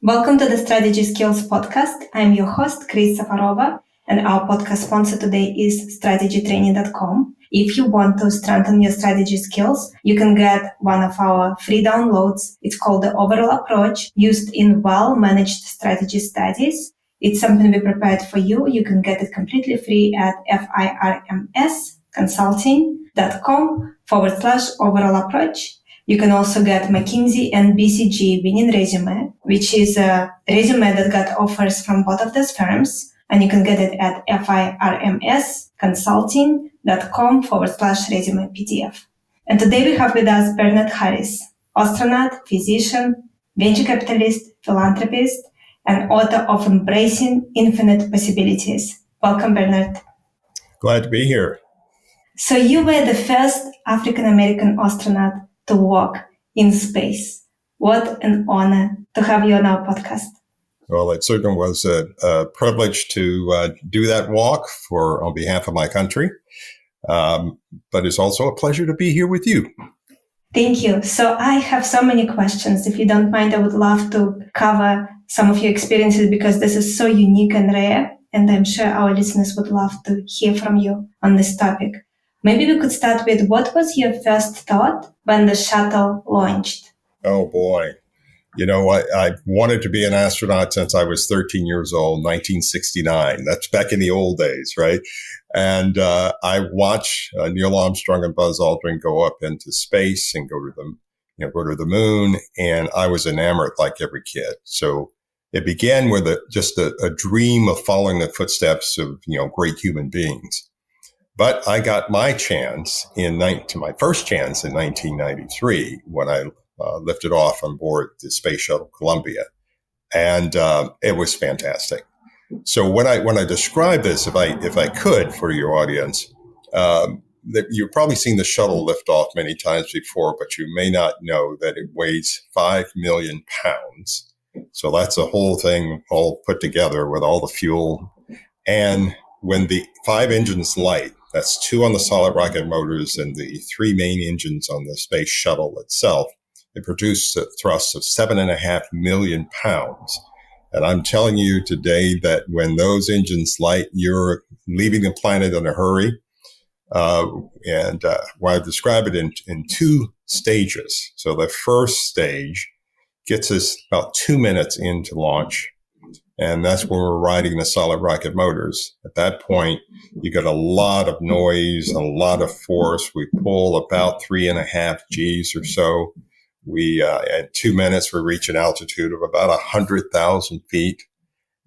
Welcome to the Strategy Skills Podcast. I'm your host, Chris Safarova, and our podcast sponsor today is strategytraining.com. If you want to strengthen your strategy skills, you can get one of our free downloads. It's called the Overall Approach, used in well-managed strategy studies. It's something we prepared for you. You can get it completely free at firmsconsulting.com/overall approach. You can also get McKinsey and BCG winning resume, which is a resume that got offers from both of those firms. And you can get it at firmsconsulting.com/resume PDF. And today we have with us Bernard Harris, astronaut, physician, venture capitalist, philanthropist, and author of Embracing Infinite Possibilities. Welcome, Bernard. Glad to be here. So you were the first African-American astronaut to walk in space. What an honor to have you on our podcast. Well, it certainly was a privilege to do that walk on behalf of my country. But it's also a pleasure to be here with you. Thank you. So I have so many questions. If you don't mind, I would love to cover some of your experiences because this is so unique and rare. And I'm sure our listeners would love to hear from you on this topic. Maybe we could start with what was your first thought when the shuttle launched? Oh, boy. You know, I wanted to be an astronaut since I was 13 years old, 1969. That's back in the old days, right? And I watched Neil Armstrong and Buzz Aldrin go up into space and go to the moon. And I was enamored like every kid. So it began with just a dream of following the footsteps of, great human beings. But I got my first chance in 1993 when I lifted off on board the Space Shuttle Columbia, and it was fantastic. So when I describe this, if I could for your audience, that you've probably seen the shuttle lift off many times before, but you may not know that it weighs 5 million pounds. So that's a whole thing all put together with all the fuel, and when the 5 engines light, that's 2 on the solid rocket motors and the 3 main engines on the space shuttle itself, it produced a thrust of 7.5 million pounds. And I'm telling you today that when those engines light, you're leaving the planet in a hurry. Well, I describe it in 2 stages. So the first stage gets us about 2 minutes into launch. And that's when we're riding the solid rocket motors. At that point, you get a lot of noise, a lot of force. We pull about 3.5 Gs or so. At 2 minutes, we reach an altitude of about 100,000 feet.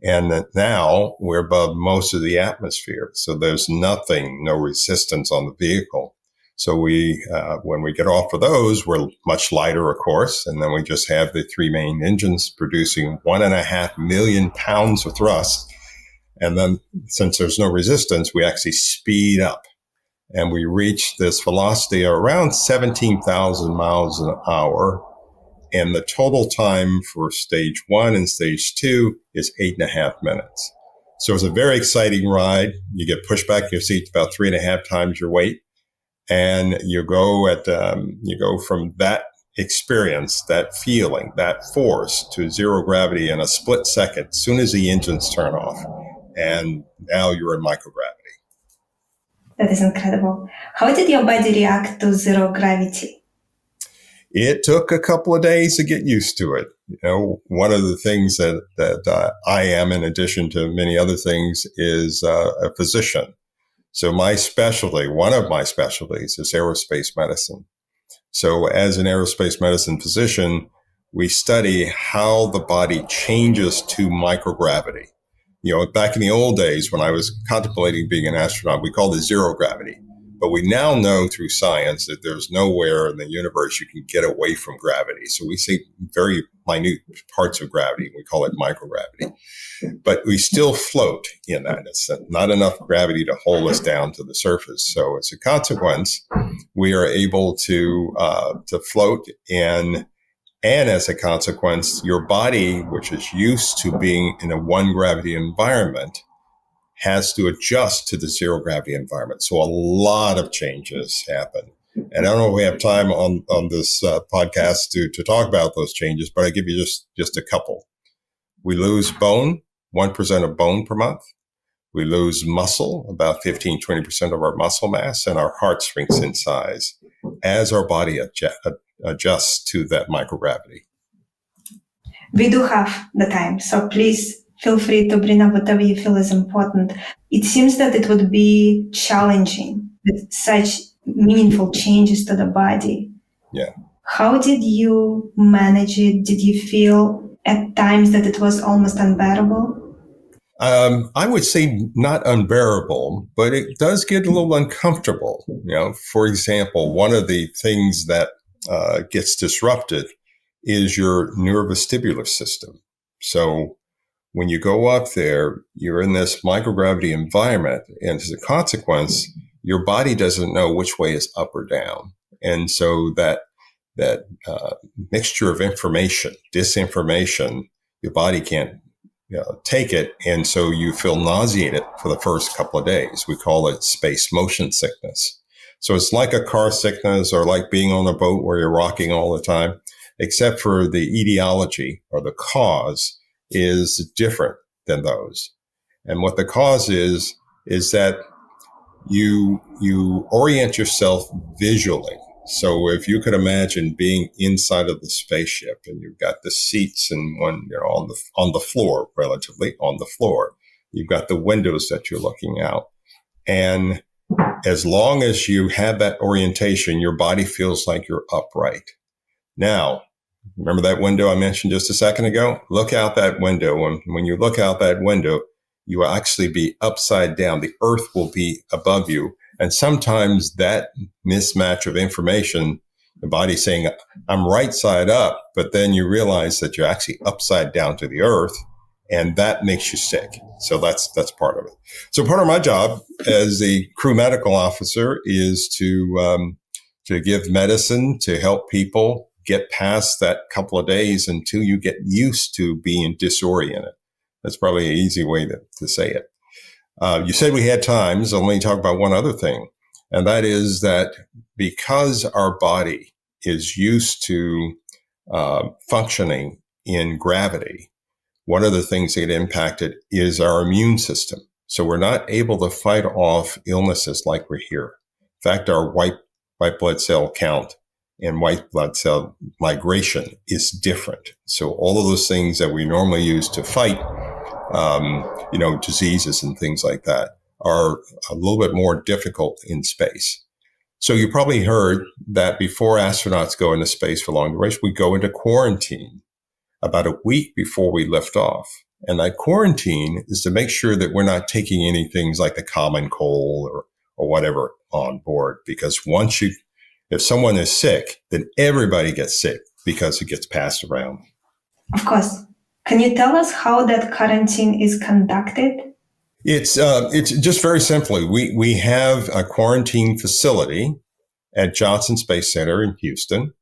And now we're above most of the atmosphere. So there's no resistance on the vehicle. So when we get off of those, we're much lighter, of course. And then we just have the 3 main engines producing 1.5 million pounds of thrust. And then since there's no resistance, we actually speed up. And we reach this velocity of around 17,000 miles an hour. And the total time for stage 1 and stage 2 is 8.5 minutes. So it's a very exciting ride. You get pushed back in your seat about 3.5 times your weight. And you go from that experience, that feeling, that force to zero gravity in a split second, as soon as the engines turn off. And now you're in microgravity. That is incredible. How did your body react to zero gravity? It took a couple of days to get used to it. One of the things that I am, in addition to many other things, is a physician. So one of my specialties is aerospace medicine. So as an aerospace medicine physician, we study how the body changes to microgravity. Back in the old days when I was contemplating being an astronaut, we called it zero gravity. But we now know through science that there's nowhere in the universe you can get away from gravity. So we see very minute parts of gravity. We call it microgravity. But we still float in that. It's not enough gravity to hold us down to the surface. So as a consequence, we are able to float and as a consequence, your body, which is used to being in a 1 gravity environment, has to adjust to the zero gravity environment. So a lot of changes happen. And I don't know if we have time on this podcast to talk about those changes, but I give you just a couple. We lose bone, 1% of bone per month. We lose muscle, about 15-20% of our muscle mass, and our heart shrinks in size as our body adjusts to that microgravity. We do have the time, so please feel free to bring up whatever you feel is important. It seems that it would be challenging with such meaningful changes to the body. Yeah. How did you manage it? Did you feel at times that it was almost unbearable? I would say not unbearable, but it does get a little uncomfortable. For example, one of the things that gets disrupted is your neurovestibular system. So when you go up there, you're in this microgravity environment, and as a consequence, your body doesn't know which way is up or down. And so that mixture of information, disinformation, your body can't take it. And so you feel nauseated for the first couple of days. We call it space motion sickness. So it's like a car sickness or like being on a boat where you're rocking all the time, except for the etiology or the cause is different than those. And what the cause is that you orient yourself visually. So if you could imagine being inside of the spaceship and you've got the seats and one, on the floor, relatively on the floor, you've got the windows that you're looking out. And as long as you have that orientation, your body feels like you're upright. Now, remember that window I mentioned just a second ago? Look out that window. And when you look out that window, you will actually be upside down. The earth will be above you. And sometimes that mismatch of information, the body's saying, I'm right side up, but then you realize that you're actually upside down to the earth, and that makes you sick. So that's part of it. So part of my job as a crew medical officer is to give medicine to help people get past that couple of days until you get used to being disoriented. That's probably an easy way to say it. You said we had time, so let me talk about one other thing. And that is that because our body is used to functioning in gravity, one of the things that get impacted is our immune system. So we're not able to fight off illnesses like we're here. In fact, our white blood cell count and white blood cell migration is different. So all of those things that we normally use to fight diseases and things like that are a little bit more difficult in space. So you probably heard that before astronauts go into space for long duration, we go into quarantine about a week before we lift off. And that quarantine is to make sure that we're not taking any things like the common cold or whatever on board. Because if someone is sick, then everybody gets sick because it gets passed around. Of course. Can you tell us how that quarantine is conducted? It's just very simply, we have a quarantine facility at Johnson Space Center in Houston,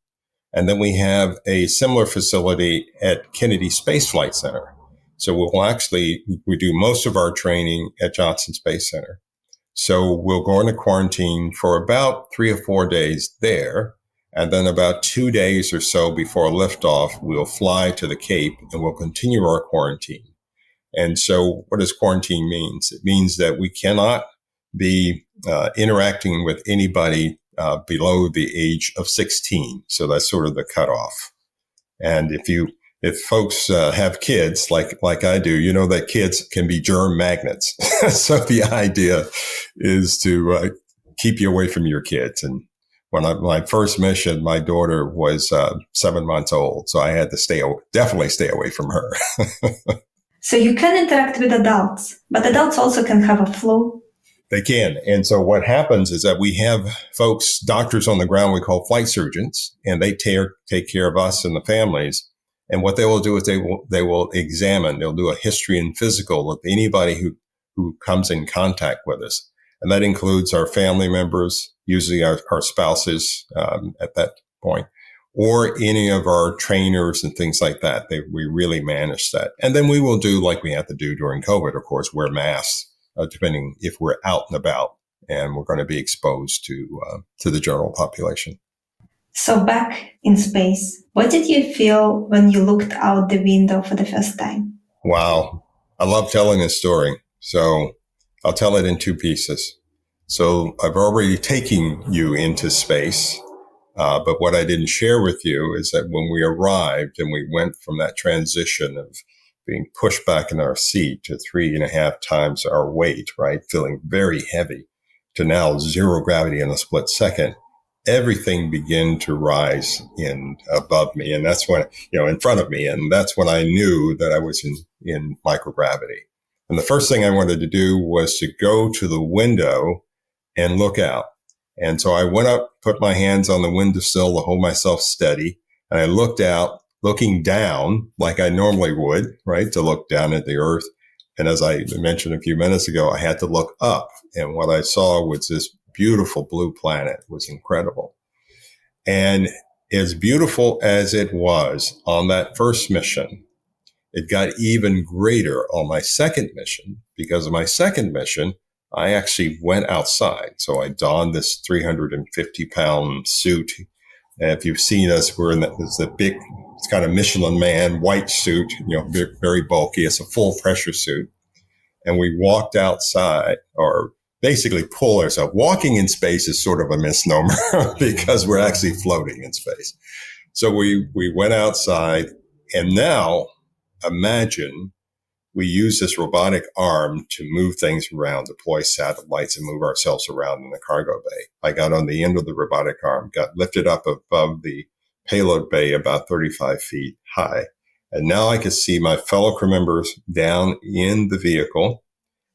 and then we have a similar facility at Kennedy Space Flight Center. So we do most of our training at Johnson Space Center. So we'll go into quarantine for about 3 or 4 days there. And then about 2 days or so before liftoff, we'll fly to the Cape and we'll continue our quarantine. And so what does quarantine mean? It means that we cannot be interacting with anybody below the age of 16. So that's sort of the cutoff. And if folks have kids like I do, you know that kids can be germ magnets. So the idea is to keep you away from your kids. And when my first mission, my daughter was 7 months old, so I had to definitely stay away from her. So you can interact with adults, but adults also can have a flu. They can. And so what happens is that we have doctors on the ground we call flight surgeons, and they take care of us and the families. And what they will do is they will examine, they'll do a history and physical of anybody who comes in contact with us. And that includes our family members, usually our spouses at that point, or any of our trainers and things like that. We really manage that. And then we will do like we have to do during COVID, of course, wear masks, depending if we're out and about and we're going to be exposed to the general population. So back in space, what did you feel when you looked out the window for the first time? Wow. I love telling this story. So I'll tell it in two pieces. So I've already taken you into space. But what I didn't share with you is that when we arrived and we went from that transition of being pushed back in our seat to 3.5 times our weight, right? Feeling very heavy to now zero gravity in a split second, everything began to rise in above me. And that's when, in front of me. And that's when I knew that I was in microgravity. And the first thing I wanted to do was to go to the window and look out. And so I went up, put my hands on the windowsill to hold myself steady. And I looked out, looking down like I normally would, right? To look down at the earth. And as I mentioned a few minutes ago, I had to look up. And what I saw was this beautiful blue planet. It was incredible. And as beautiful as it was on that first mission, it got even greater on my second mission. Because of my second mission, I actually went outside. So I donned this 350-pound suit. And if you've seen us, we're in the big, it's kind of Michelin Man white suit, very bulky. It's a full pressure suit. And we walked outside, or basically pull ourselves. Walking in space is sort of a misnomer because we're actually floating in space. So we went outside, and now imagine we use this robotic arm to move things around, deploy satellites, and move ourselves around in the cargo bay. I got on the end of the robotic arm, got lifted up above the payload bay about 35 feet high. And now I could see my fellow crew members down in the vehicle.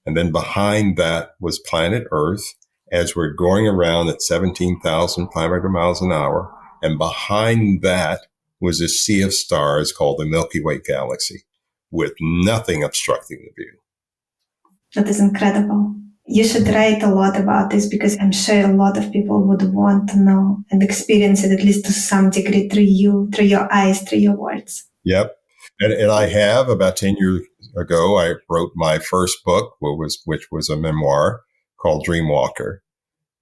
And then behind that was planet Earth as we're going around at 17,500 miles an hour. And behind that was a sea of stars called the Milky Way galaxy, with nothing obstructing the view. That is incredible. You should write a lot about this, because I'm sure a lot of people would want to know and experience it, at least to some degree, through you, through your eyes, through your words. Yep. And I have, about 10 years ago, I wrote my first book, which was a memoir called Dreamwalker.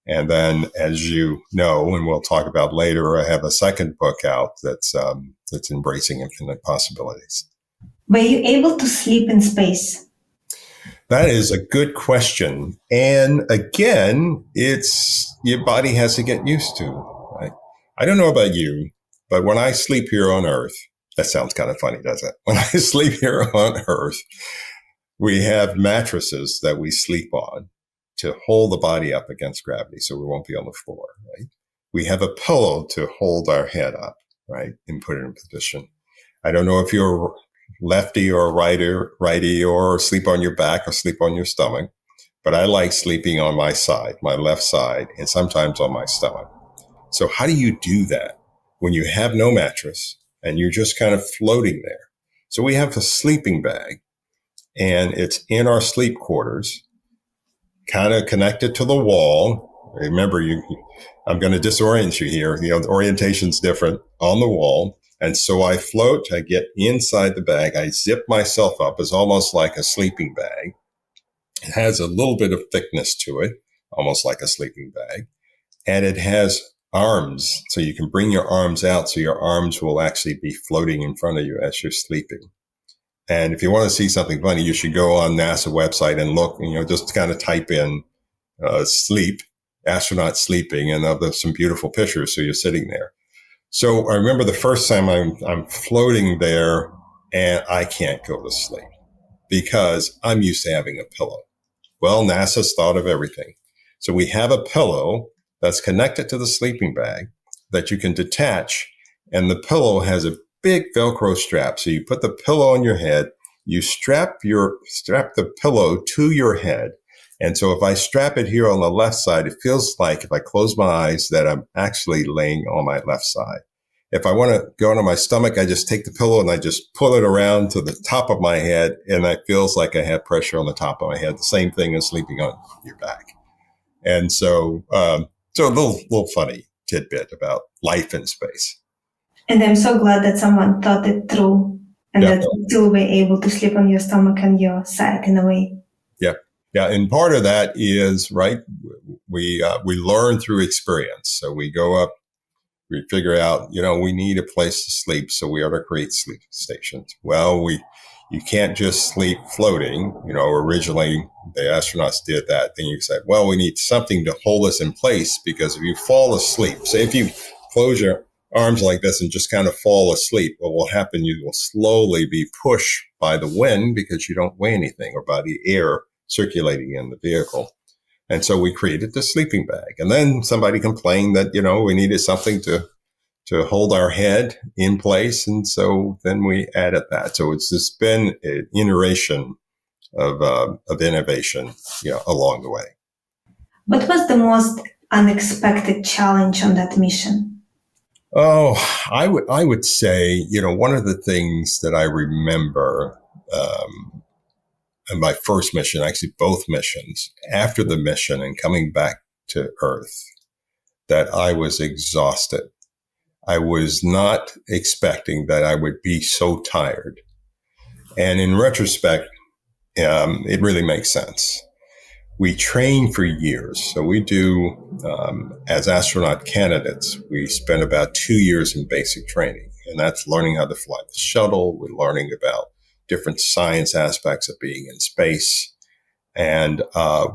And then, as you know, and we'll talk about later, I have a second book out that's embracing infinite possibilities. Were you able to sleep in space? That is a good question. And again, it's your body has to get used to. Right? I don't know about you, but when I sleep here on Earth, that sounds kind of funny, doesn't it? When I sleep here on Earth, we have mattresses that we sleep on to hold the body up against gravity so we won't be on the floor, right? We have a pillow to hold our head up, right, and put it in position. I don't know if you're lefty or righty, or sleep on your back or sleep on your stomach, but I like sleeping on my side, my left side, and sometimes on my stomach. So how do you do that when you have no mattress and you're just kind of floating there? So we have a sleeping bag, and it's in our sleep quarters, kind of connected to the wall. Remember, I'm going to disorient you here. The orientation's different on the wall. And so I float, I get inside the bag, I zip myself up. It's almost like a sleeping bag. It has a little bit of thickness to it, almost like a sleeping bag. And it has arms, so you can bring your arms out, so your arms will actually be floating in front of you as you're sleeping. And if you want to see something funny, you should go on NASA website and look, just kind of type in sleep, astronaut sleeping, and there's some beautiful pictures. So you're sitting there. So I remember the first time I'm floating there, and I can't go to sleep because I'm used to having a pillow. Well, NASA's thought of everything. So we have a pillow that's connected to the sleeping bag that you can detach, and the pillow has a big Velcro strap. So you put the pillow on your head, you strap the pillow to your head. And so if I strap it here on the left side, it feels like if I close my eyes that I'm actually laying on my left side. If I want to go onto my stomach, I just take the pillow and I just pull it around to the top of my head, and it feels like I have pressure on the top of my head. The same thing as sleeping on your back. And so, so a little funny tidbit about life in space. And I'm so glad that someone thought it through, and that you still were able to sleep on your stomach and your side in a way. Yeah. Yeah. And part of that is, right, we learn through experience. So we go up, we figure out, we need a place to sleep, so we ought to create sleep stations. Well, You can't just sleep floating. Originally the astronauts did that. Then you said, well, we need something to hold us in place, because if you fall asleep, say if you close your arms like this and just kind of fall asleep, what will happen, you will slowly be pushed by the wind because you don't weigh anything, or by the air circulating in the vehicle. And so we created the sleeping bag. And then somebody complained that, we needed something to hold our head in place. And so then we added that. So it's just been an iteration of innovation, along the way. What was the most unexpected challenge on that mission? Oh, I would say, one of the things that I remember, in my first mission, actually both missions, after the mission and coming back to Earth, that I was exhausted. I was not expecting that I would be so tired. And in retrospect, it really makes sense. We train for years. So we do, as astronaut candidates, we spend about 2 years in basic training. And that's learning how to fly the shuttle. We're learning about different science aspects of being in space. And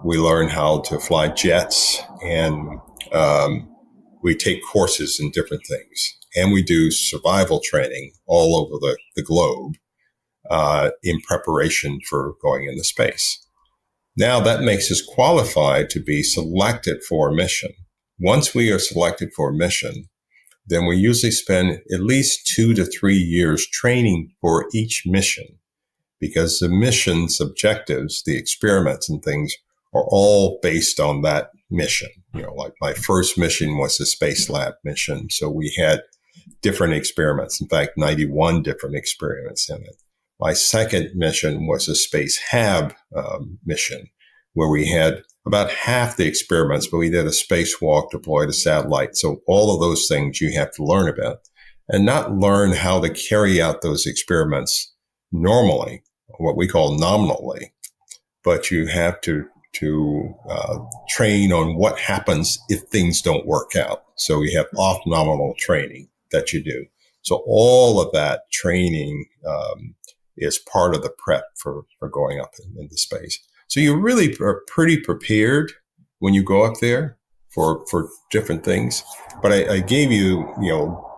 we learn how to fly jets. And we take courses in different things. And we do survival training all over the globe in preparation for going into space. Now that makes us qualified to be selected for a mission. Once we are selected for a mission, then we usually spend at least 2 to 3 years training for each mission, because the mission's objectives, the experiments and things, are all based on that mission. Like my first mission was a space lab mission. So we had different experiments. In fact, 91 different experiments in it. My second mission was a space hab mission, where we had about half the experiments, but we did a spacewalk, deployed a satellite. So all of those things you have to learn about, and not learn how to carry out those experiments normally, what we call nominally, but you have to train on what happens if things don't work out. So we have off-nominal training that you do. So all of that training is part of the prep for going up into space. So you really are pretty prepared when you go up there for different things. But I gave you,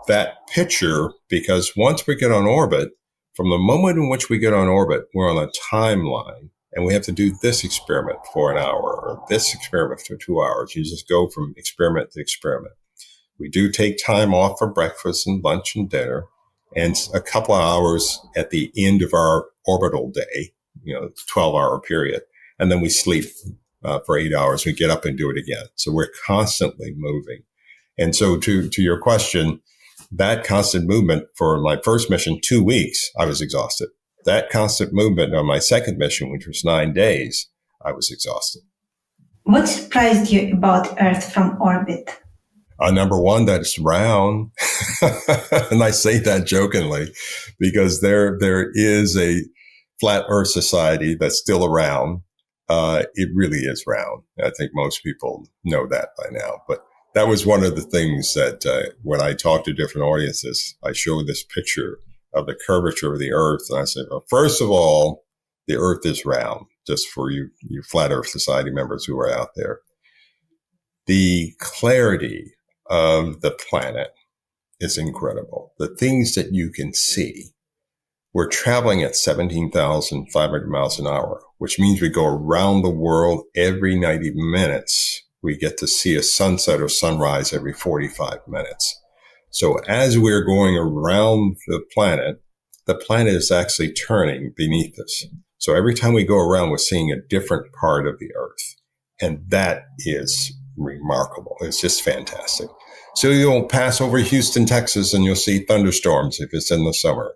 that picture, because once we get on orbit, from the moment in which we get on orbit, we're on a timeline, and we have to do this experiment for an hour, or this experiment for 2 hours. You just go from experiment to experiment. We do take time off for breakfast and lunch and dinner, and a couple of hours at the end of our orbital day, 12-hour period. And then we sleep for 8 hours. We get up and do it again. So we're constantly moving. And so to your question, that constant movement for my first mission, 2 weeks, I was exhausted. That constant movement on my second mission, which was 9 days, I was exhausted. What surprised you about Earth from orbit? Number one, that it's round. And I say that jokingly, because there is a flat Earth society that's still around. It really is round. I think most people know that by now. But that was one of the things that when I talk to different audiences, I show this picture of the curvature of the Earth. And I say, well, first of all, the Earth is round, just for you Flat Earth Society members who are out there. The clarity of the planet is incredible. The things that you can see. We're traveling at 17,500 miles an hour, which means we go around the world every 90 minutes. We get to see a sunset or sunrise every 45 minutes. So as we're going around the planet is actually turning beneath us. So every time we go around, we're seeing a different part of the Earth. And that is remarkable. It's just fantastic. So you'll pass over Houston, Texas, and you'll see thunderstorms if it's in the summer.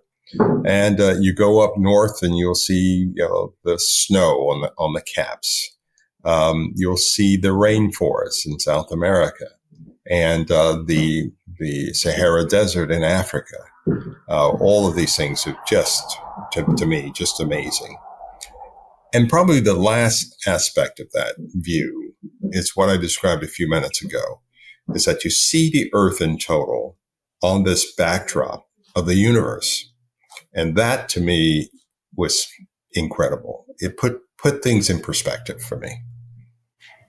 And you go up north and you'll see the snow on the caps. You'll see the rainforest in South America, and the Sahara Desert in Africa. All of these things are just, to me, just amazing. And probably the last aspect of that view is what I described a few minutes ago, is that you see the Earth in total on this backdrop of the universe. And that, to me, was incredible. It put things in perspective for me.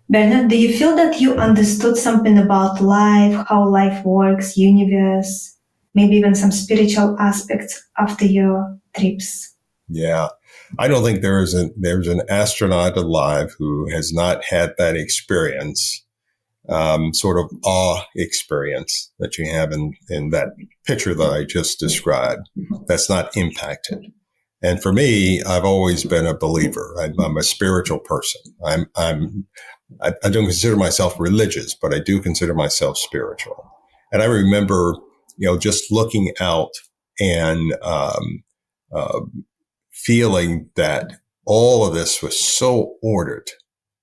Bernard, do you feel that you understood something about life, how life works, universe, maybe even some spiritual aspects after your trips? Yeah. I don't think there's an astronaut alive who has not had that experience, sort of awe experience that you have in that picture that I just described, that's not impacted. And for me, I've always been a believer. I'm a spiritual person. I don't consider myself religious, but I do consider myself spiritual. And I remember, just looking out and feeling that all of this was so ordered,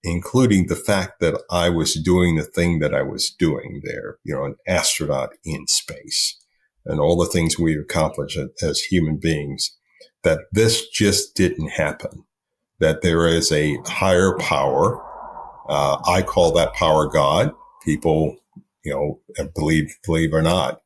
including the fact that I was doing the thing that I was doing there, an astronaut in space, and all the things we accomplish as human beings, that this just didn't happen, that there is a higher power. I call that power God. People, believe or not.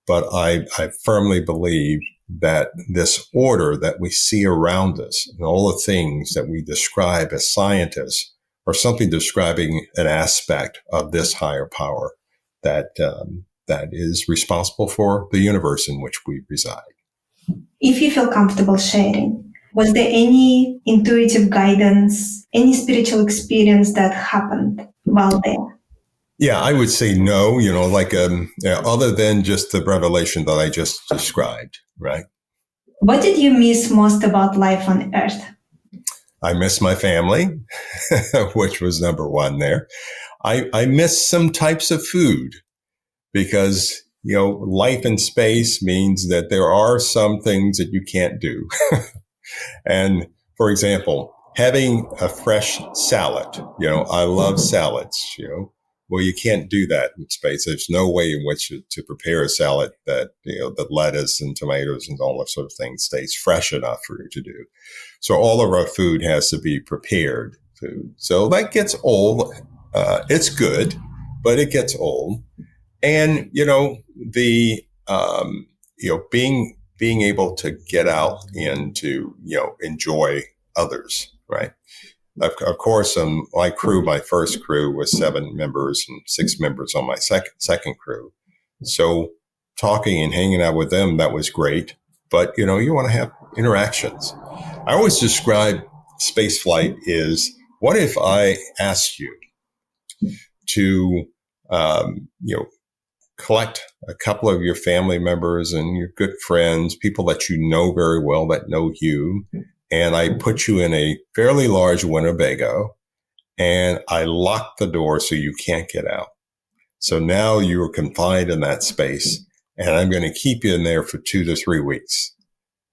But I firmly believe that this order that we see around us and all the things that we describe as scientists are something describing an aspect of this higher power that is responsible for the universe in which we reside. If you feel comfortable sharing, was there any intuitive guidance, any spiritual experience that happened while there? Yeah, I would say no, other than just the revelation that I just described, right? What did you miss most about life on Earth? I miss my family, which was number one there. I miss some types of food because, life in space means that there are some things that you can't do. And for example, having a fresh salad, I love salads, well, you can't do that in space. There's no way in which to prepare a salad that, the lettuce and tomatoes and all that sort of thing stays fresh enough for you to do. So all of our food has to be prepared food. So that gets old. It's good, but it gets old. And, being able to get out and to, enjoy others, right? Of course, my crew, my first crew was 7 members and 6 members on my second crew. So talking and hanging out with them, that was great. But, you want to have interactions. I always describe space flight is, what if I asked you to, collect a couple of your family members and your good friends, people that you know very well that know you, and I put you in a fairly large Winnebago, and I lock the door so you can't get out. So now you are confined in that space, and I'm going to keep you in there for 2 to 3 weeks.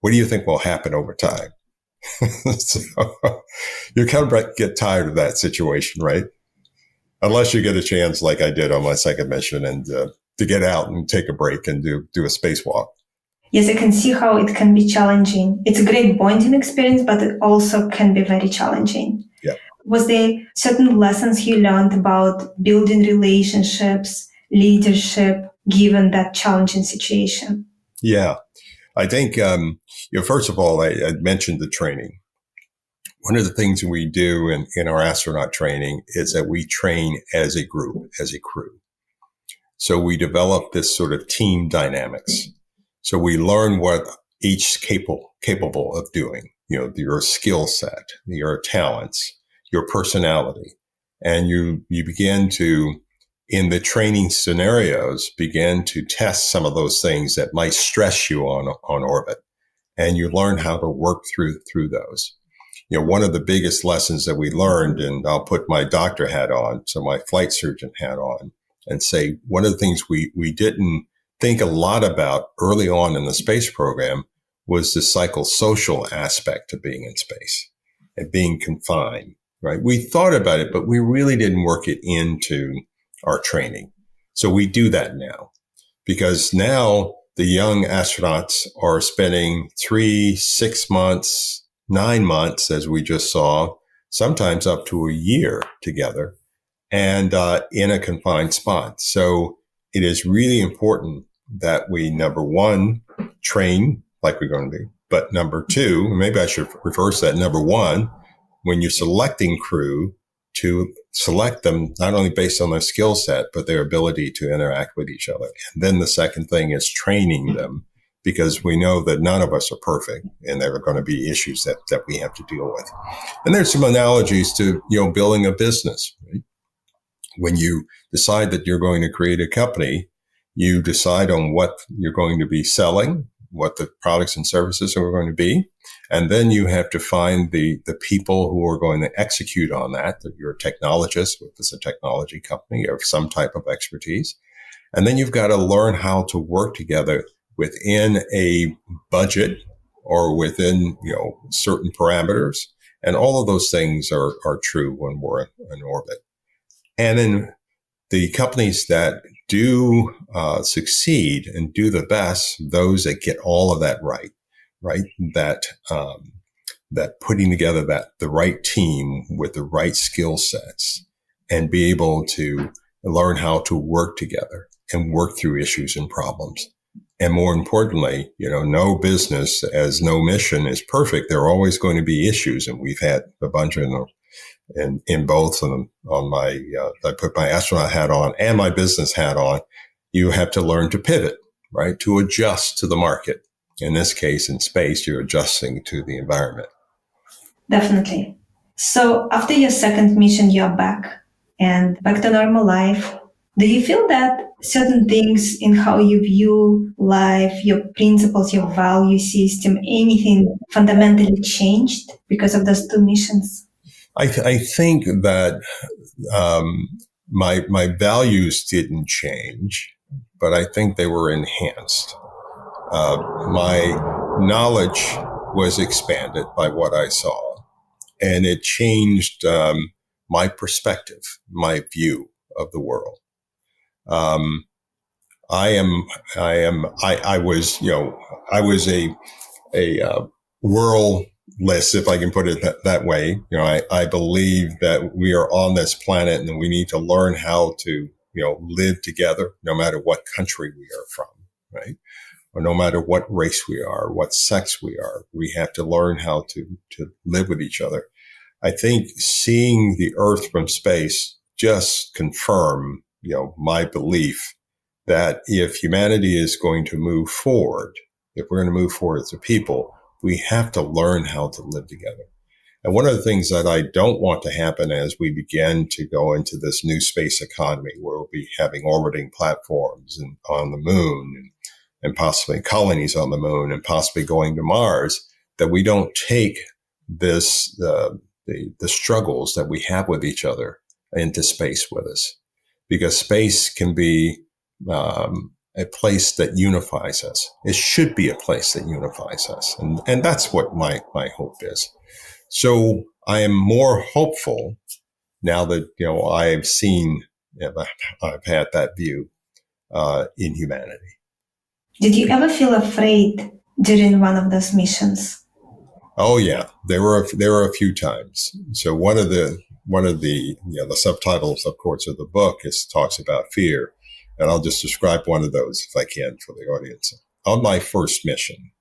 What do you think will happen over time? So you kind of get tired of that situation, right? Unless you get a chance like I did on my second mission and to get out and take a break and do a spacewalk. Yes, I can see how it can be challenging. It's a great bonding experience, but it also can be very challenging. Yeah. Was there certain lessons you learned about building relationships, leadership, given that challenging situation? Yeah. I think, first of all, I mentioned the training. One of the things we do in our astronaut training is that we train as a group, as a crew. So we develop this sort of team dynamics. So we learn what each capable of doing, your skill set, your talents, your personality. And you begin to, in the training scenarios, begin to test some of those things that might stress you on orbit. And you learn how to work through those. One of the biggest lessons that we learned, and I'll put my doctor hat on, so my flight surgeon hat on, and say one of the things we didn't think a lot about early on in the space program was the psychosocial aspect of being in space and being confined, right? We thought about it, but we really didn't work it into our training. So we do that now, because now the young astronauts are spending 3, 6 months, 9 months, as we just saw, sometimes up to a year together, and in a confined spot. So it is really important that we, number one, train like we're going to do, But number two, maybe I should reverse that. Number one, when you're selecting crew, to select them not only based on their skill set, but their ability to interact with each other. And then the second thing is training them, because we know that none of us are perfect and there are going to be issues that we have to deal with. And there's some analogies to, building a business. Right? When you decide that you're going to create a company, you decide on what you're going to be selling, what the products and services are going to be. And then you have to find the people who are going to execute on that. You're a technologist, if it's a technology company, of some type of expertise. And then you've got to learn how to work together within a budget or within, certain parameters. And all of those things are true when we're in orbit. And in the companies that do succeed and do the best, those that get all of that right? That putting together the right team with the right skill sets and be able to learn how to work together and work through issues and problems. And more importantly, no business as no mission is perfect. There are always going to be issues, and we've had a bunch of them. And in both of them, I put my astronaut hat on and my business hat on. You have to learn to pivot, right? To adjust to the market. In this case, in space, you're adjusting to the environment. Definitely. So after your second mission, you're back to normal life. Do you feel that certain things in how you view life, your principles, your value system, anything fundamentally changed because of those two missions? I think that my values didn't change, but I think they were enhanced. My knowledge was expanded by what I saw, and it changed my perspective, my view of the world. I was a worldless, if I can put it that way. I believe that we are on this planet and we need to learn how to, live together, no matter what country we are from, right? Or no matter what race we are, what sex we are, we have to learn how to live with each other. I think seeing the Earth from space just confirmed, my belief that if humanity is going to move forward, if we're going to move forward as a people, we have to learn how to live together. And one of the things that I don't want to happen as we begin to go into this new space economy, where we'll be having orbiting platforms and on the moon and possibly colonies on the moon and possibly going to Mars, that we don't take this, the struggles that we have with each other into space with us. Because space can be a place that unifies us. It should be a place that unifies us. And that's what my hope is. So I am more hopeful now that, I've seen, I've had that view in humanity. Did you ever feel afraid during one of those missions? Oh yeah, there were a few times. So one of the the subtitles, of course, of the book talks about fear, and I'll just describe one of those if I can for the audience. On my first mission,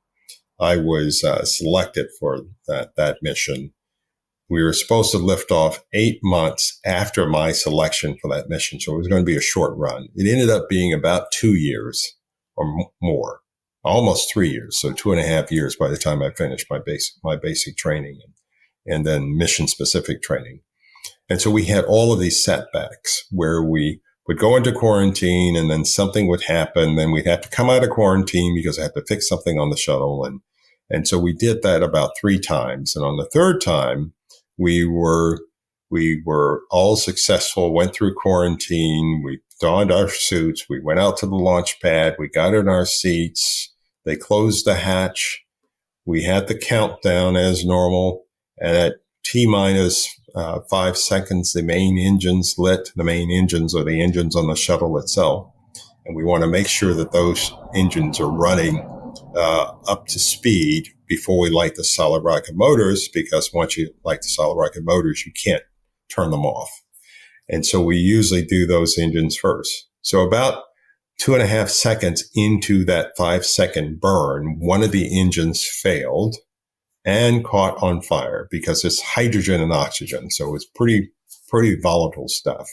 I was selected for that mission. We were supposed to lift off 8 months after my selection for that mission, so it was going to be a short run. It ended up being about 2 years or more, almost 3 years, so 2.5 years by the time I finished my basic training and then mission specific training. And so we had all of these setbacks where we would go into quarantine and then something would happen. Then we'd have to come out of quarantine because I had to fix something on the shuttle. And so we did that about 3 times. And on the third time, we were all successful, went through quarantine. We donned our suits. We went out to the launch pad. We got in our seats. They closed the hatch. We had the countdown as normal. And at T-minus 5 seconds, the main engines lit. The main engines are the engines on the shuttle itself. And we want to make sure that those engines are running up to speed before we light the solid rocket motors, because once you light the solid rocket motors, you can't turn them off. And so we usually do those engines first. So about 2.5 seconds into that 5-second burn, one of the engines failed and caught on fire because it's hydrogen and oxygen. So it's pretty volatile stuff.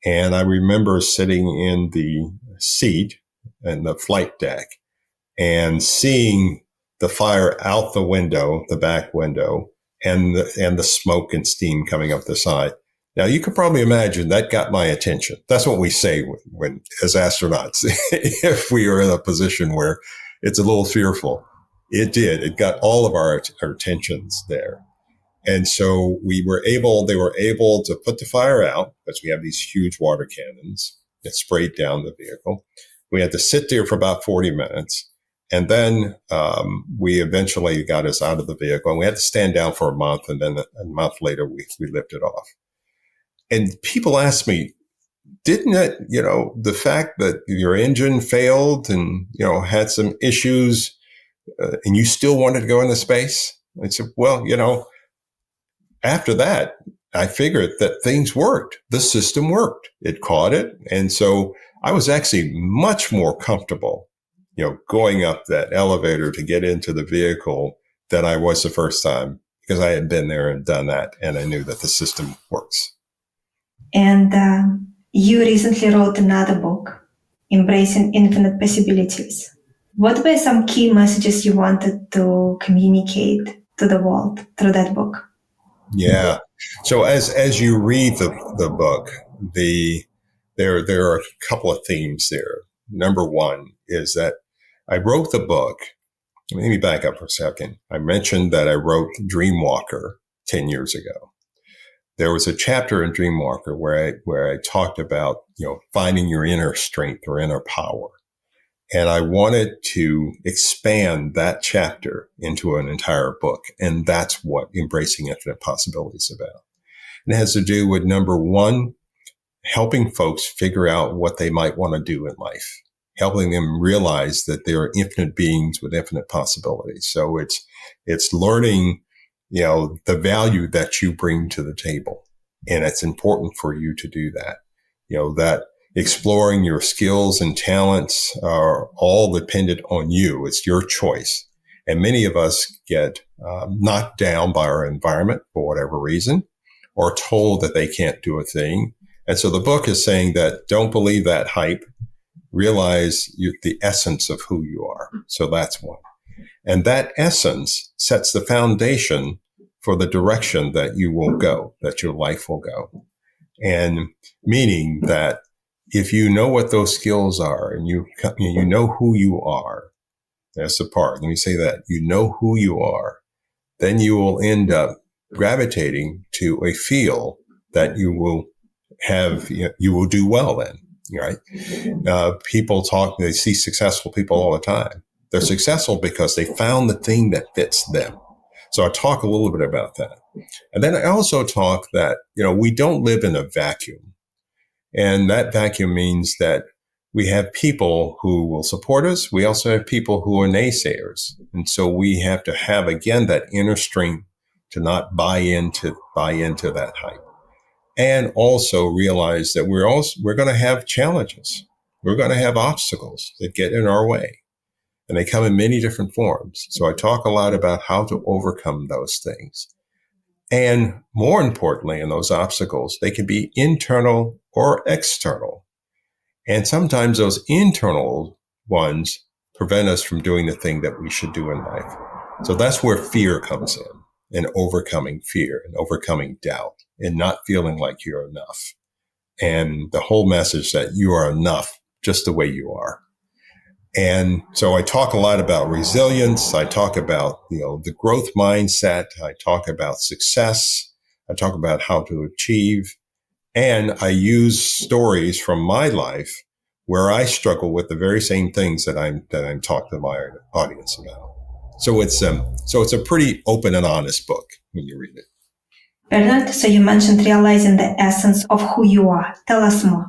And I remember sitting in the seat and the flight deck and seeing the fire out the window, the back window, and the smoke and steam coming up the side. Now, you could probably imagine that got my attention. That's what we say when as astronauts, if we are in a position where it's a little fearful. It did. It got all of our attentions there. And so they were able to put the fire out because we have these huge water cannons that sprayed down the vehicle. We had to sit there for about 40 minutes. And then we eventually got us out of the vehicle, and we had to stand down for a month. And then a month later, we lifted off. And people ask me, didn't it, the fact that your engine failed and, had some issues and you still wanted to go into space? I said, well, after that, I figured that things worked. The system worked. It caught it. And so I was actually much more comfortable, going up that elevator to get into the vehicle than I was the first time because I had been there and done that. And I knew that the system works. And you recently wrote another book, Embracing Infinite Possibilities. What were some key messages you wanted to communicate to the world through that book? Yeah. So as you read the book, there are a couple of themes there. Number one is that I wrote the book. Let me back up for a second. I mentioned that I wrote Dreamwalker 10 years ago. There was a chapter in Dreamwalker where I talked about, finding your inner strength or inner power. And I wanted to expand that chapter into an entire book. And that's what Embracing Infinite Possibilities is about. And it has to do with, number one, helping folks figure out what they might want to do in life, helping them realize that they are infinite beings with infinite possibilities. So it's learning, the value that you bring to the table. And it's important for you to do that, that exploring your skills and talents are all dependent on you. It's your choice. And many of us get knocked down by our environment for whatever reason, or told that they can't do a thing. And so the book is saying that don't believe that hype. Realize the essence of who you are. So that's one. And that essence sets the foundation for the direction that you will go, that your life will go. And meaning that if you know what those skills are and you know who you are, that's the part. Let me say that. You know who you are, then you will end up gravitating to a field that you will have, you will do well in, right? People talk, they see successful people all the time. They're successful because they found the thing that fits them. So I talk a little bit about that. And then I also talk that, we don't live in a vacuum. And that vacuum means that we have people who will support us. We also have people who are naysayers. And so we have to have, again, that inner strength to not buy into that hype. And also realize that we're going to have challenges. We're going to have obstacles that get in our way. And they come in many different forms. So I talk a lot about how to overcome those things. And more importantly, in those obstacles, they can be internal or external. And sometimes those internal ones prevent us from doing the thing that we should do in life. So that's where fear comes in, and overcoming fear and overcoming doubt and not feeling like you're enough. And the whole message that you are enough just the way you are. And so I talk a lot about resilience. I talk about, the growth mindset. I talk about success. I talk about how to achieve. And I use stories from my life where I struggle with the very same things that I'm talking to my audience about. So it's a pretty open and honest book when you read it. Bernard, so you mentioned realizing the essence of who you are. Tell us more.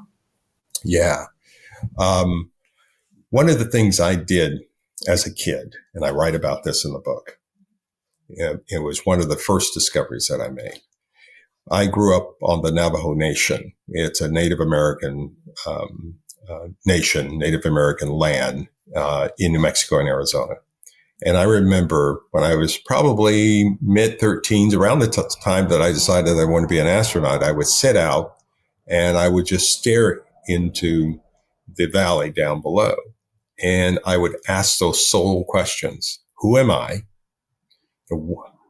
Yeah. One of the things I did as a kid, and I write about this in the book, it was one of the first discoveries that I made. I grew up on the Navajo Nation. It's a Native American nation, Native American land in New Mexico and Arizona. And I remember when I was probably mid-13s, around the time that I decided I wanted to be an astronaut, I would sit out and I would just stare into the valley down below. And I would ask those soul questions. Who am I?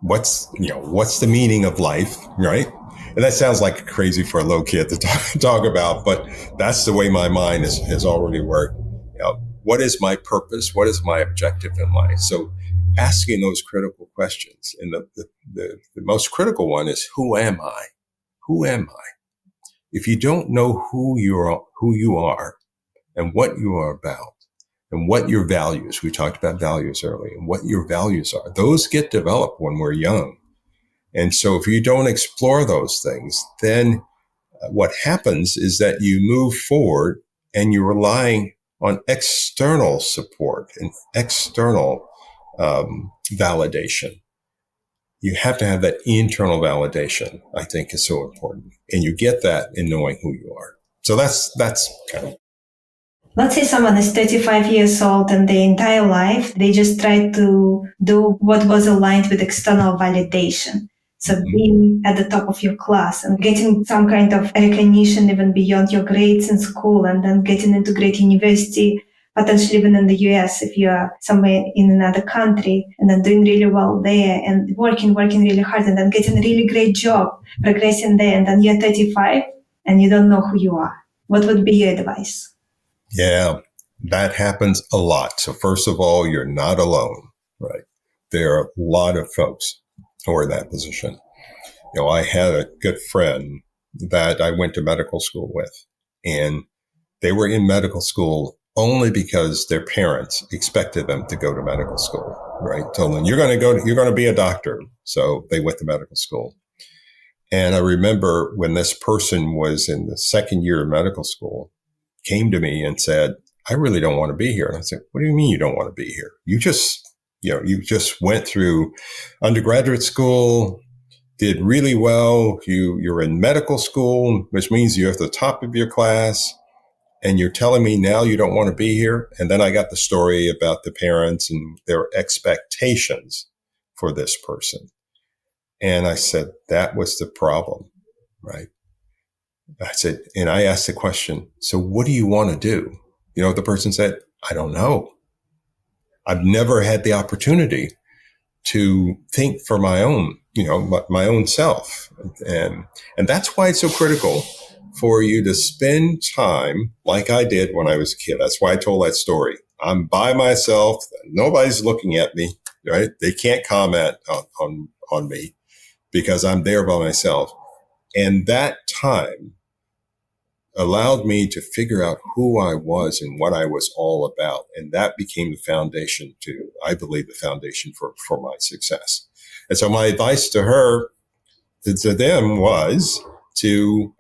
What's the meaning of life, right? And that sounds like crazy for a little kid to talk about, but that's the way my mind has already worked. What is my purpose? What is my objective in life? So asking those critical questions. And the most critical one is, who am I? Who am I? If you don't know who you are and what you are about and what your values, we talked about values earlier, and what your values are, those get developed when we're young. And so if you don't explore those things, then what happens is that you move forward and you're relying on external support and external validation. You have to have that internal validation, I think, is so important. And you get that in knowing who you are. So that's kind of. Let's say someone is 35 years old and their entire life, they just try to do what was aligned with external validation. So being at the top of your class and getting some kind of recognition even beyond your grades in school, and then getting into great university, potentially even in the US if you are somewhere in another country, and then doing really well there and working really hard, and then getting a really great job, progressing there, and then you're 35 and you don't know who you are. What would be your advice? Yeah, that happens a lot. So first of all, you're not alone, right? There are a lot of folks who are in that position. I had a good friend that I went to medical school with, and they were in medical school only because their parents expected them to go to medical school, right? Told them, you're going to be a doctor. So they went to medical school. And I remember when this person was in the second year of medical school, came to me and said, I really don't want to be here. And I said, what do you mean you don't want to be here? You just went through undergraduate school, did really well. You're in medical school, which means you're at the top of your class. And you're telling me now you don't want to be here? And then I got the story about the parents and their expectations for this person. And I said, that was the problem, right? I said, and I asked the question, so what do you want to do? The person said, I don't know. I've never had the opportunity to think for my own, my own self. And that's why it's so critical for you to spend time like I did when I was a kid. That's why I told that story. I'm by myself. Nobody's looking at me, right? They can't comment on me because I'm there by myself. And that time allowed me to figure out who I was and what I was all about. And that became the foundation I believe, the foundation for my success. And so my advice to them was to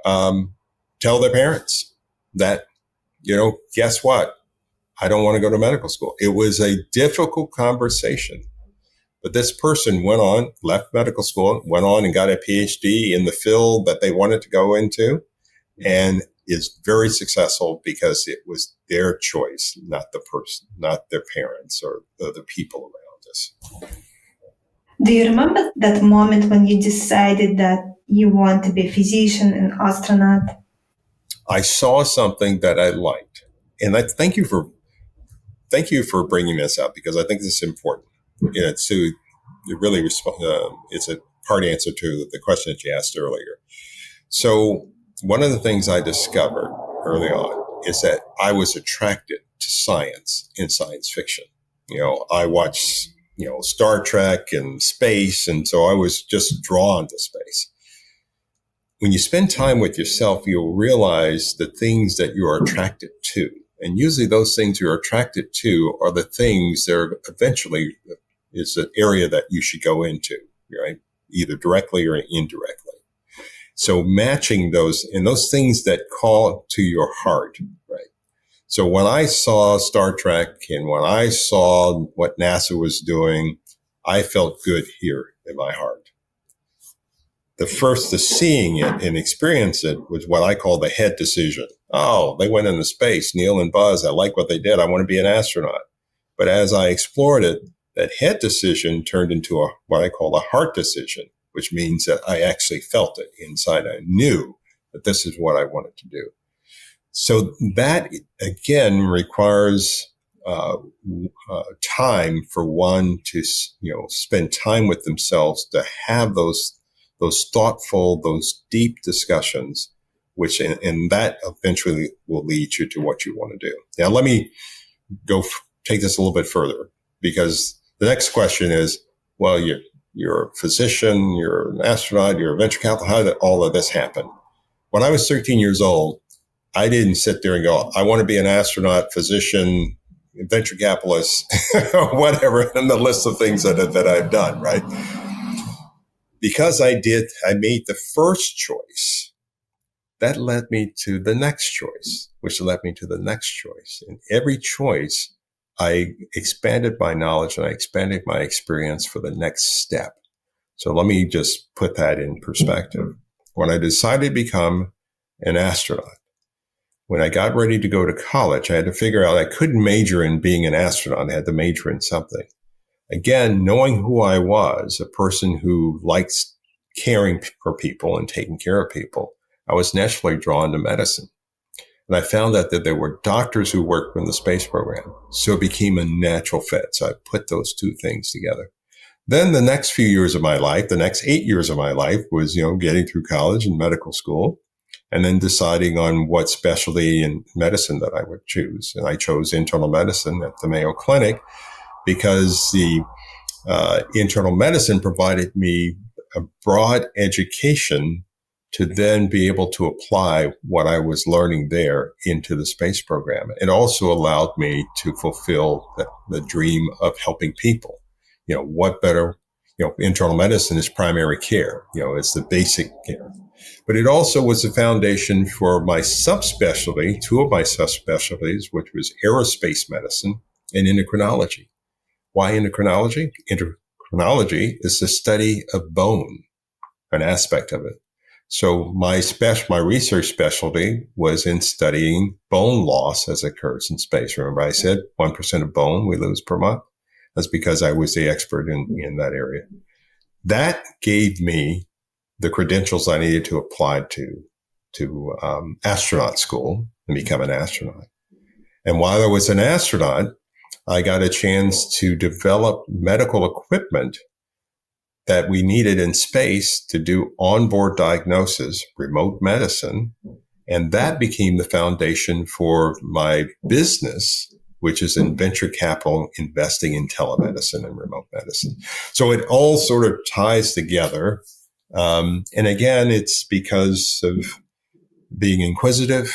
tell their parents that, guess what? I don't want to go to medical school. It was a difficult conversation. But this person left medical school, went on and got a PhD in the field that they wanted to go into, and is very successful because it was their choice, not the person, not their parents or the people around us. Do you remember that moment when you decided that you want to be a physician and astronaut? I saw something that I liked, and I thank you for bringing this up, because I think this is important. It's a part answer to the question that you asked earlier. So one of the things I discovered early on is that I was attracted to science and science fiction. I watched, Star Trek and space. And so I was just drawn to space. When you spend time with yourself, you'll realize the things that you are attracted to. And usually those things you're attracted to are the things that are eventually is an area that you should go into, right? Either directly or indirectly. So matching those things that call to your heart, right? So when I saw Star Trek and when I saw what NASA was doing, I felt good here in my heart. The first to seeing it and experience it was what I call the head decision. Oh, they went into space, Neil and Buzz. I like what they did. I want to be an astronaut. But as I explored it, that head decision turned into what I call a heart decision, which means that I actually felt it inside. I knew that this is what I wanted to do. So that, again, requires time for one to, spend time with themselves, to have those thoughtful, those deep discussions, which and that eventually will lead you to what you want to do. Now, let me take this a little bit further, because the next question is, well, you're a physician, you're an astronaut, you're a venture capital. How did all of this happen? When I was 13 years old, I didn't sit there and go, I want to be an astronaut, physician, venture capitalist, whatever, and the list of things that I've done, right? Because I made the first choice, that led me to the next choice, which led me to the next choice. In every choice, I expanded my knowledge and I expanded my experience for the next step. So let me just put that in perspective. When I decided to become an astronaut, when I got ready to go to college, I had to figure out I couldn't major in being an astronaut. I had to major in something. Again, knowing who I was, a person who likes caring for people and taking care of people, I was naturally drawn to medicine. And I found out that there were doctors who worked in the space program. So it became a natural fit. So I put those two things together. Then the next few years of my life, the next 8 years of my life was, getting through college and medical school, and then deciding on what specialty in medicine that I would choose. And I chose internal medicine at the Mayo Clinic because the internal medicine provided me a broad education to then be able to apply what I was learning there into the space program. It also allowed me to fulfill the dream of helping people. What better, internal medicine is primary care. It's the basic care. But it also was the foundation for my subspecialty, two of my subspecialties, which was aerospace medicine and endocrinology. Why endocrinology? Endocrinology is the study of bone, an aspect of it. So my research specialty was in studying bone loss as it occurs in space. Remember, I said 1% of bone we lose per month. That's because I was the expert in that area. That gave me the credentials I needed to apply to astronaut school and become an astronaut. And while I was an astronaut, I got a chance to develop medical equipment that we needed in space to do onboard diagnosis, remote medicine. And that became the foundation for my business, which is in venture capital, investing in telemedicine and remote medicine. So it all sort of ties together. And again, it's because of being inquisitive.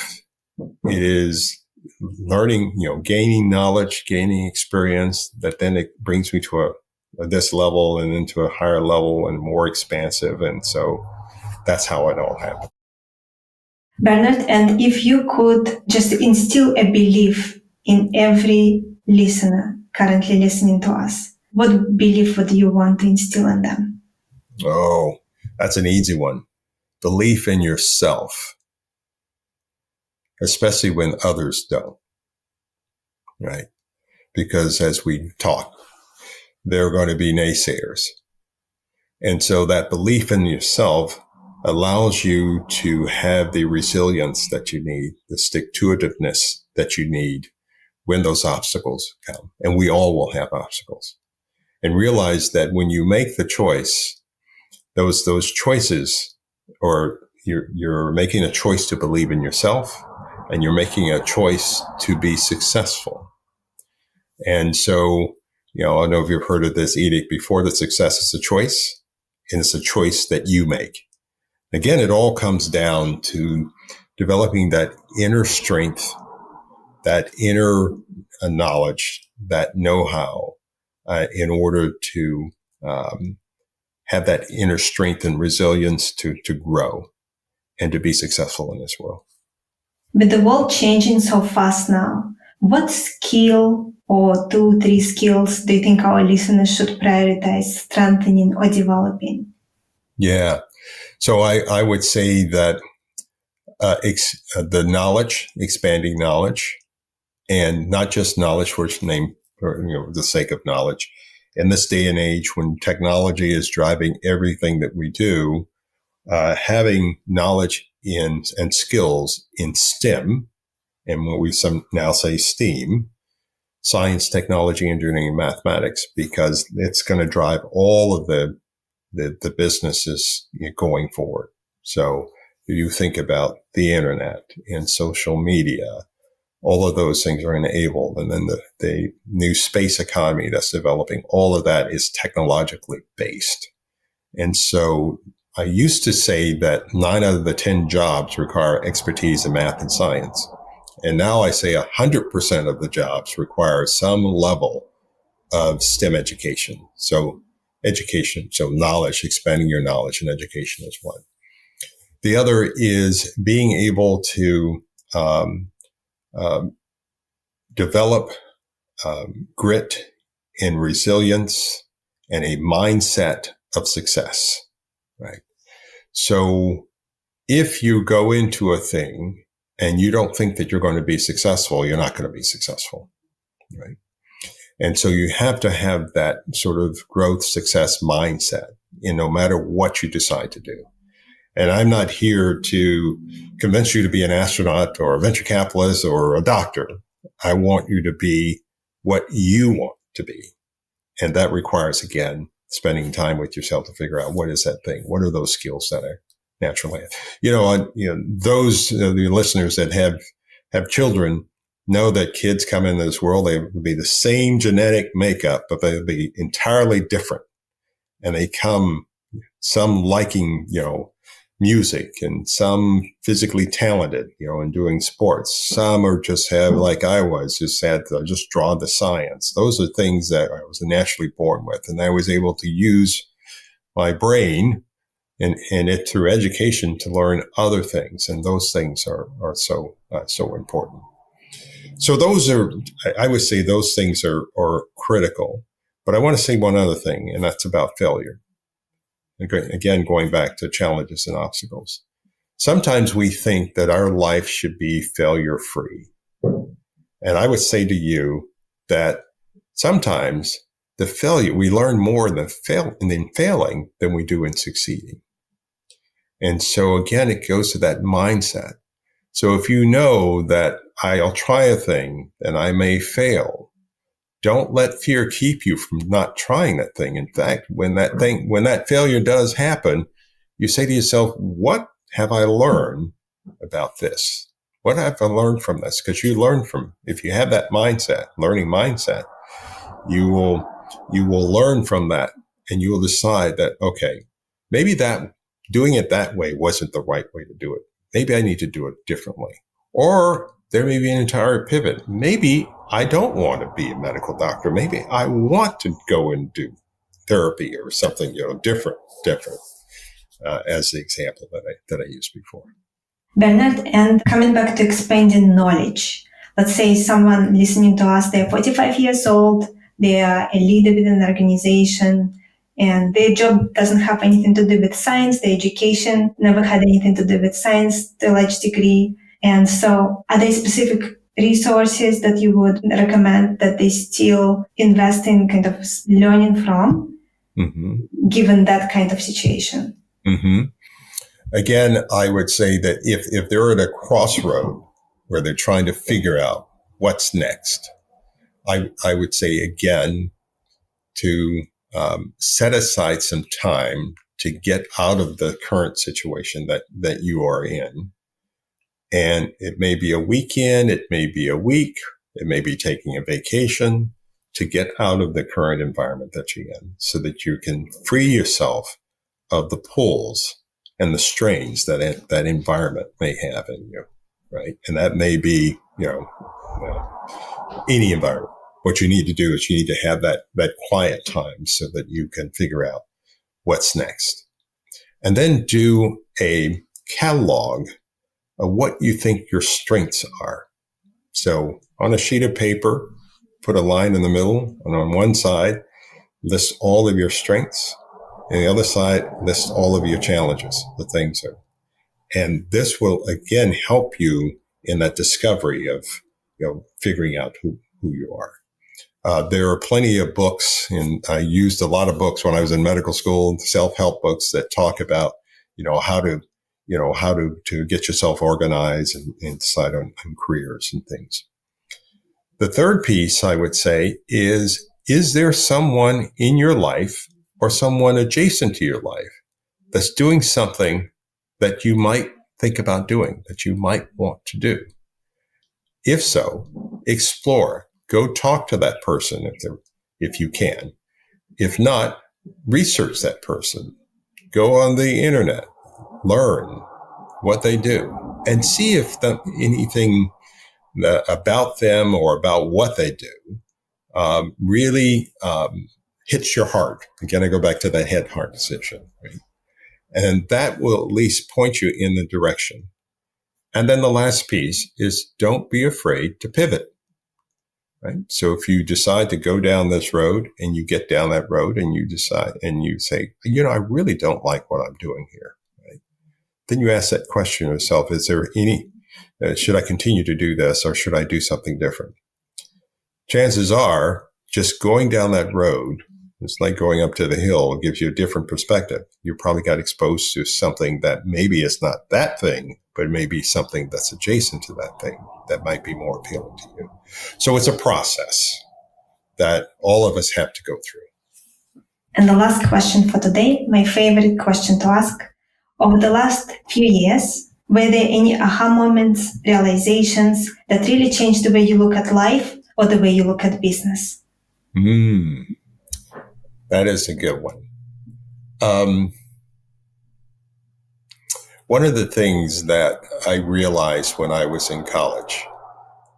It is learning, gaining knowledge, gaining experience that then it brings me to this level and into a higher level and more expansive. And so that's how it all happened. Bernard, and if you could just instill a belief in every listener currently listening to us, what belief would you want to instill in them? Oh, that's an easy one. Belief in yourself, especially when others don't, right? Because as we talk, there are going to be naysayers. And so that belief in yourself allows you to have the resilience that you need, the stick-to-itiveness that you need when those obstacles come. And we all will have obstacles. And realize that when you make the choice, those choices, or you're making a choice to believe in yourself, and you're making a choice to be successful. And so, I don't know if you've heard of this edict before, that success is a choice, and it's a choice that you make. Again, it all comes down to developing that inner strength, that inner knowledge, that know-how, in order to have that inner strength and resilience to grow and to be successful in this world. With the world changing so fast now, what skill or 2-3 skills do you think our listeners should prioritize strengthening or developing? Yeah. So I would say that The knowledge, expanding knowledge, and not just knowledge for its name, or the sake of knowledge. In this day and age, when technology is driving everything that we do, having knowledge and skills in STEM, and what we now say STEAM, science, technology, engineering, and mathematics, because it's going to drive all of the businesses going forward. So you think about the internet and social media, all of those things are enabled. And then the new space economy that's developing, all of that is technologically based. And so I used to say that 9 out of the 10 jobs require expertise in math and science. And now I say 100% of the jobs require some level of STEM education. So knowledge, expanding your knowledge, and education is one. The other is being able to develop grit and resilience and a mindset of success, right? So if you go into a thing and you don't think that you're going to be successful, you're not going to be successful, right? And so you have to have that sort of growth success mindset in no matter what you decide to do. And I'm not here to convince you to be an astronaut or a venture capitalist or a doctor. I want you to be what you want to be. And that requires, again, spending time with yourself to figure out what is that thing? What are those skills that are naturally? Those the listeners that have children know that kids come into this world, they will be the same genetic makeup, but they'll be entirely different. And they come, some liking, music, and some physically talented, in doing sports. Some are just like I was, just drawn to science. Those are things that I was naturally born with. And I was able to use my brain and it through education to learn other things. And those things are so important. So I would say those things are critical. But I want to say one other thing, and that's about failure. Again, going back to challenges and obstacles. Sometimes we think that our life should be failure-free. And I would say to you that sometimes we learn more in failing than we do in succeeding. And so again, it goes to that mindset. So if you know that I'll try a thing and I may fail, don't let fear keep you from not trying that thing. In fact, when that failure does happen, you say to yourself, what have I learned about this? What have I learned from this? Because you learn if you have that learning mindset, you will learn from that, and you will decide that, okay, maybe that doing it that way wasn't the right way to do it. Maybe I need to do it differently. Or there may be an entire pivot. Maybe I don't want to be a medical doctor. Maybe I want to go and do therapy or something, different, as the example that I used before. Bernard, and coming back to expanding knowledge, let's say someone listening to us, they're 45 years old, they are a leader within an organization, and their job doesn't have anything to do with science, their education never had anything to do with science to a large degree. And so are there specific resources that you would recommend that they still invest in kind of learning from, given that kind of situation? Mm-hmm. Again, I would say that if they're at a crossroad where they're trying to figure out what's next, I would say, again, to set aside some time to get out of the current situation that you are in. And it may be a weekend, it may be a week, it may be taking a vacation to get out of the current environment that you're in so that you can free yourself of the pulls and the strains that environment may have in you, right? And that may be, any environment. What you need to do is you need to have that quiet time so that you can figure out what's next. And then do a catalog of what you think your strengths are. So on a sheet of paper, put a line in the middle, and on one side, list all of your strengths, and the other side, list all of your challenges, the things are. And this will, again, help you in that discovery of, figuring out who you are. There are plenty of books, and I used a lot of books when I was in medical school, self-help books that talk about, how to get yourself organized and decide on careers and things. The third piece I would say is there someone in your life or someone adjacent to your life that's doing something that you might think about doing, that you might want to do? If so, explore. Go talk to that person if you can. If not, research that person. Go on the internet, learn what they do, and see if anything about them or about what they do really hits your heart. Again, I go back to that head-heart decision, right? And that will at least point you in the direction. And then the last piece is don't be afraid to pivot. Right? So if you decide to go down this road and you get down that road and you decide and you say, I really don't like what I'm doing here. Right? Then you ask that question of yourself, is there should I continue to do this or should I do something different? Chances are just going down that road, it's like going up to the hill, gives you a different perspective. You probably got exposed to something that maybe is not that thing, but maybe something that's adjacent to that thing that might be more appealing to you. So it's a process that all of us have to go through. And the last question for today, my favorite question to ask. Over the last few years, were there any aha moments, realizations that really changed the way you look at life or the way you look at business? That is a good one. One of the things that I realized when I was in college,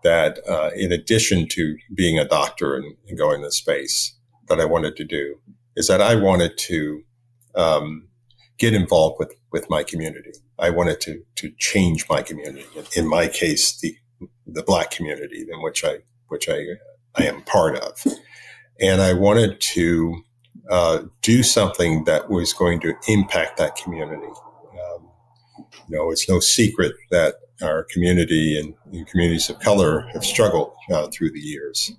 that in addition to being a doctor and going to space, that I wanted to do is that I wanted to get involved with my community. I wanted to change my community. In my case, the Black community, in which I am part of, and I wanted to do something that was going to impact that community. It's no secret that our community and communities of color have struggled through the years.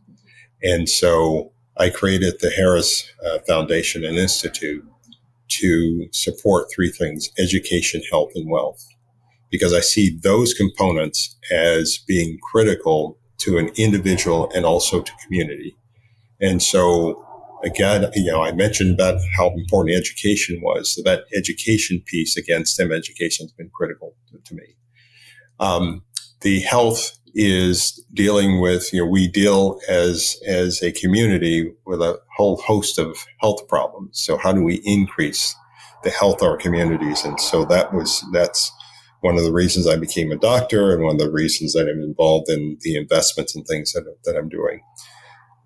And so I created the Harris Foundation and Institute to support three things: education, health, and wealth, because I see those components as being critical to an individual and also to community. And so, again, I mentioned about how important education was. So that education piece, again, STEM education has been critical to me. The health is dealing with, we deal as a community with a whole host of health problems. So how do we increase the health of our communities? And so that's one of the reasons I became a doctor and one of the reasons that I'm involved in the investments and things that I'm doing.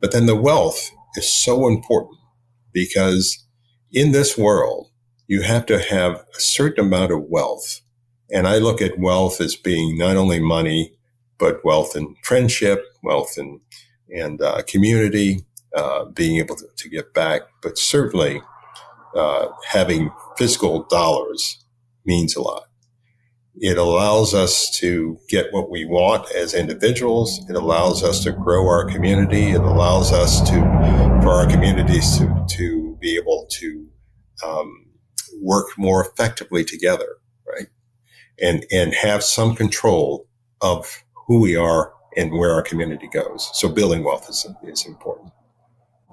But then the wealth is so important, because in this world, you have to have a certain amount of wealth. And I look at wealth as being not only money, but wealth in friendship, wealth in community, being able to give back. But certainly having physical dollars means a lot. It allows us to get what we want as individuals. It allows us to grow our community. It allows us for our communities to be able to work more effectively together, right? And have some control of who we are and where our community goes. So building wealth is important.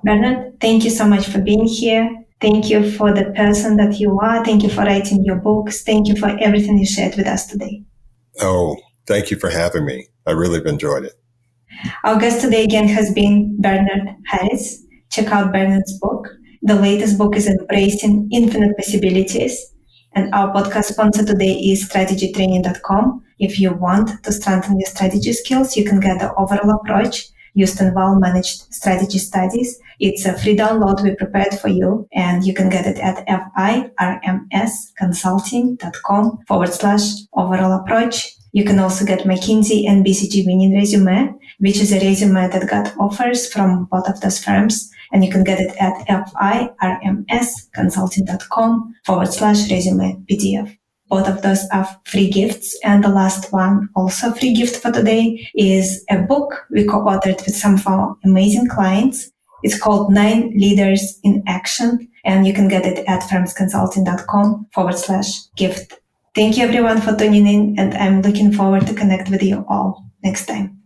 Bernard, thank you so much for being here. Thank you for the person that you are. Thank you for writing your books. Thank you for everything you shared with us today. Oh, thank you for having me. I really have enjoyed it. Our guest today again has been Bernard Harris. Check out Bernard's book. The latest book is Embracing Infinite Possibilities. And our podcast sponsor today is strategytraining.com. If you want to strengthen your strategy skills, you can get the overall approach used in well-managed strategy studies. It's a free download we prepared for you, and you can get it at firmsconsulting.com/overall approach. You can also get McKinsey and BCG winning resume, which is a resume that got offers from both of those firms. And you can get it at firmsconsulting.com/resume PDF. Both of those are free gifts. And the last one, also free gift for today, is a book we co-authored with some of our amazing clients. It's called 9 Leaders in Action, and you can get it at firmsconsulting.com/gift. Thank you everyone for tuning in, and I'm looking forward to connect with you all next time.